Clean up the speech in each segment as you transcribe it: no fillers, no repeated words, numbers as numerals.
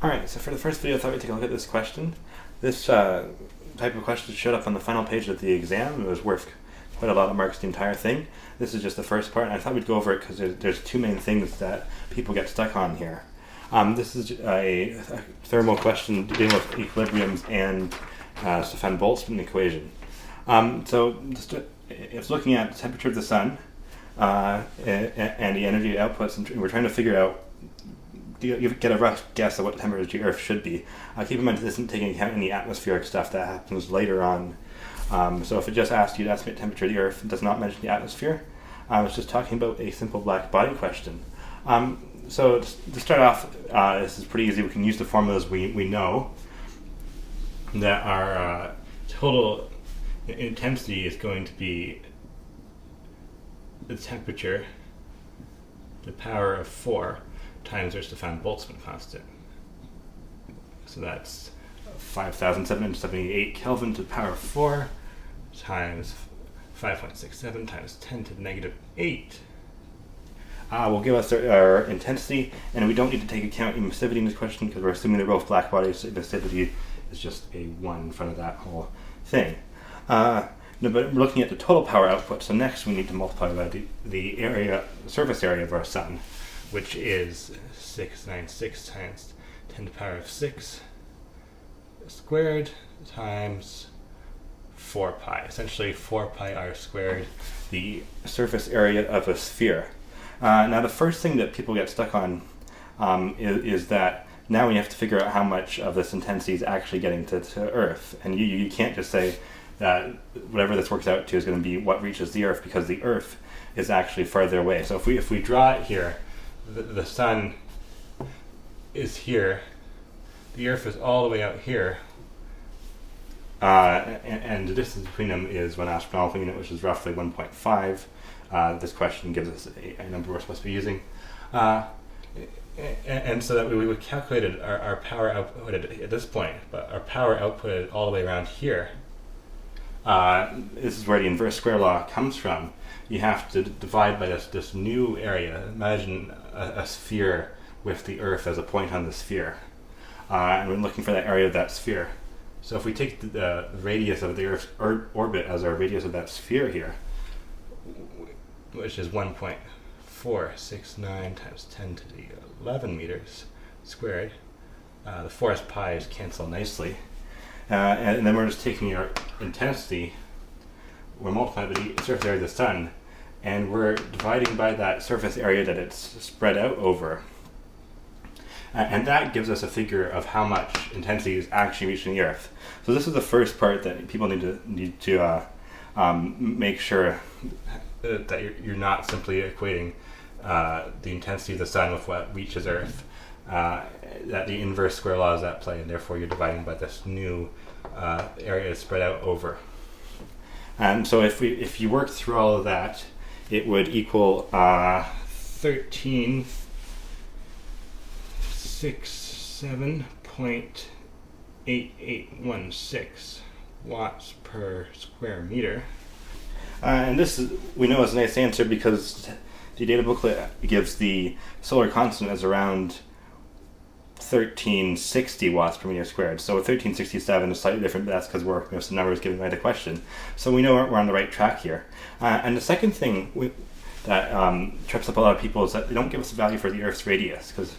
Alright, so for the first video I thought we'd take a look at this question. This type of question showed up on the final page of the exam. It was worth quite a lot of marks, the entire thing. This is just the first part, and I thought we'd go over it because there's two main things that people get stuck on here. This is a thermal question dealing with equilibriums and Stefan-Boltzmann equation. It's looking at the temperature of the sun and the energy it outputs, and we're trying to figure out, you get a rough guess of what temperature the Earth should be. Keep in mind this isn't taking account any atmospheric stuff that happens later on. So if it just asks you to estimate temperature of the Earth, it does not mention the atmosphere. It's just talking about a simple black body question. So to start off, this is pretty easy. We can use the formulas we know. That our total intensity is going to be the temperature to the power of 4 times our Stefan-Boltzmann constant. So that's 5,778 Kelvin to the power of 4 times 5.67 times 10 to the negative 8 will give us our intensity, and we don't need to take account emissivity in this question because we're assuming they're both black bodies, so emissivity is just a 1 in front of that whole thing. But we're looking at the total power output, so next we need to multiply by the surface area of our sun, which is 696 times 10 to the power of 6 squared times 4 pi, essentially 4 pi r squared, the surface area of a sphere. Now the first thing that people get stuck on is that now we have to figure out how much of this intensity is actually getting to Earth, and you can't just say that whatever this works out to is going to be what reaches the Earth, because the Earth is actually farther away. So if we draw it here, the sun is here, the Earth is all the way out here, and the distance between them is 1 astronomical unit, which is roughly 1.5. This question gives us a number we're supposed to be using. And so that we would calculate our power output at this point, but our power output all the way around here. This is where the inverse square law comes from. You have to divide by this new area. Imagine a sphere with the Earth as a point on the sphere. And we're looking for that area of that sphere. So if we take the radius of the Earth's orbit as our radius of that sphere here, which is 1.469 times 10 to the 11 meters squared, the 4's pi's cancel nicely. And then we're just taking our intensity, we're multiplying by the surface area of the sun, and we're dividing by that surface area that it's spread out over. And that gives us a figure of how much intensity is actually reaching the Earth. So this is the first part that people need to make sure that you're not simply equating the intensity of the sun with what reaches Earth. That the inverse square law is at play, and therefore you're dividing by this new area spread out over. And so if you work through all of that, it would equal 1367.8816 watts per square meter. And this we know is a nice answer because the data booklet gives the solar constant as around 1360 watts per meter squared. So 1367 is slightly different, but that's because we're some numbers given by the question. So we know we're on the right track here. And the second thing that trips up a lot of people is that they don't give us a value for the Earth's radius, because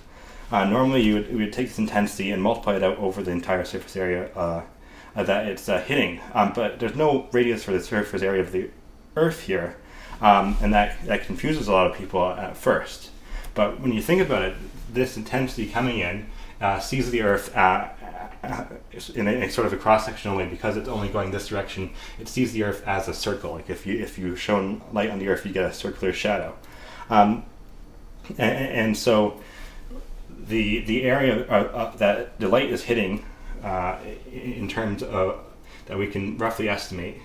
normally we would take this intensity and multiply it out over the entire surface area that it's hitting. But there's no radius for the surface area of the Earth here, and that confuses a lot of people at first. But when you think about it, this intensity coming in sees the Earth in a sort of a cross-sectional way, because it's only going this direction. It sees the Earth as a circle. Like if you shone light on the Earth, you get a circular shadow. And so the area that the light is hitting, in terms of that we can roughly estimate,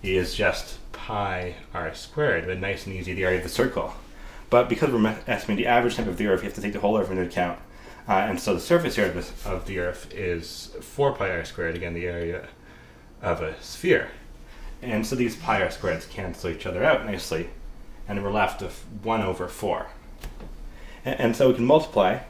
is just pi r squared, but nice and easy, the area of the circle. But because we're estimating the average temperature of the Earth, we have to take the whole Earth into account. And so the surface area of the Earth is 4 pi r squared, again the area of a sphere. And so these pi r squareds cancel each other out nicely, and we're left with 1 over 4. And so we can multiply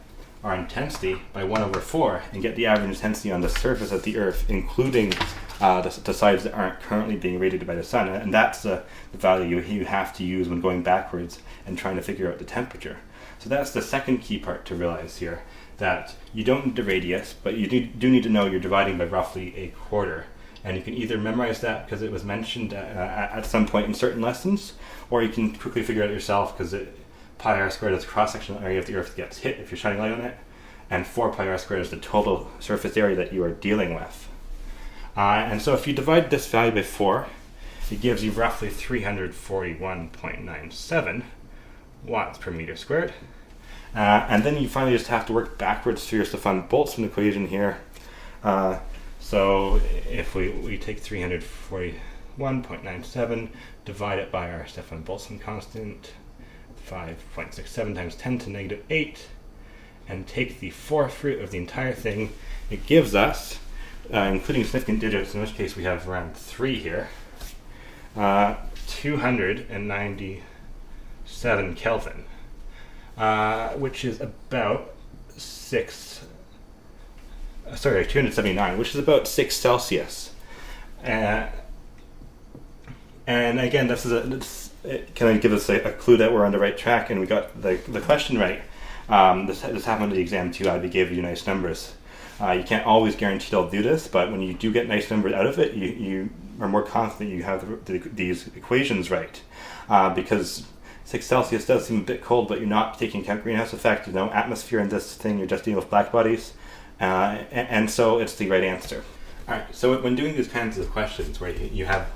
our intensity by 1 over 4 and get the average intensity on the surface of the Earth, including the sides that aren't currently being radiated by the sun. And that's the value you have to use when going backwards and trying to figure out the temperature. So that's the second key part to realize here, that you don't need the radius, but you do need to know you're dividing by roughly a quarter. And you can either memorize that because it was mentioned at some point in certain lessons, or you can quickly figure it out yourself because pi r squared is the cross-sectional area of the Earth gets hit if you're shining light on it, and 4 pi r squared is the total surface area that you are dealing with. And so if you divide this value by 4, it gives you roughly 341.97 watts per meter squared. And then you finally just have to work backwards through your Stefan-Boltzmann equation here. So if we take 341.97, divide it by our Stefan-Boltzmann constant, 5.67 times 10 to negative 8, and take the fourth root of the entire thing, it gives us, including significant digits, in which case we have around 3 here, 297 Kelvin, which is about 279, which is about 6 Celsius. And again, this can give us a clue that we're on the right track, and we got the question right. This happened to the exam too. I gave you nice numbers. You can't always guarantee they'll do this, but when you do get nice numbers out of it, you are more confident you have these equations right. Because 6 Celsius does seem a bit cold, but you're not taking into account greenhouse effect, atmosphere in this thing, you're just dealing with black bodies. And so it's the right answer. Alright, so when doing these kinds of questions where you have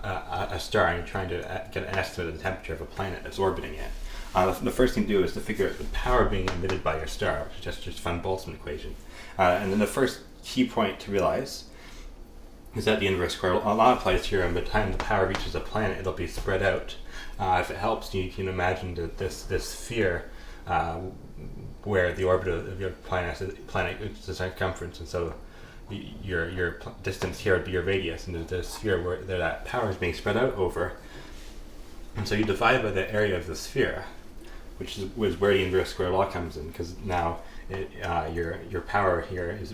a star and you're trying to get an estimate of the temperature of a planet that's orbiting it, the first thing to do is to figure out the power being emitted by your star, which is just Stefan-Boltzmann equation. And then the first key point to realize is that the inverse square law applies here, and by the time the power reaches a planet, it'll be spread out. If it helps, you can imagine that this sphere where the orbit of your planet is the circumference, and so your distance here would be your radius, and the sphere where that power is being spread out over. And so you divide by the area of the sphere, which is where the inverse square law comes in, because now your power here is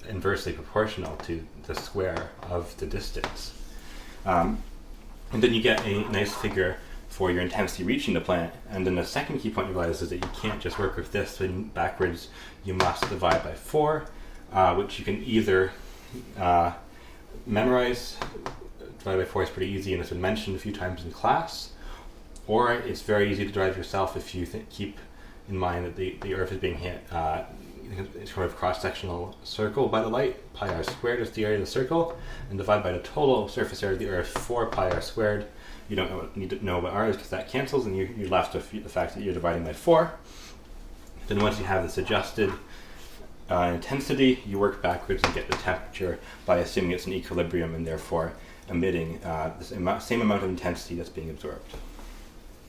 inversely proportional to the square of the distance. And then you get a nice figure for your intensity reaching the planet. And then the second key point you realize is that you can't just work with this backwards. You must divide by 4, which you can either memorize. Divide by 4 is pretty easy and it's been mentioned a few times in class, or it's very easy to derive yourself if you keep in mind that the Earth is being hit sort of cross-sectional circle by the light. Pi r squared is the area of the circle, and divide by the total surface area of the Earth, 4 pi r squared. You don't need to know what r is because that cancels, and you're left with the fact that you're dividing by 4. Then once you have this adjusted intensity, you work backwards and get the temperature by assuming it's in equilibrium and therefore emitting the same amount of intensity that's being absorbed.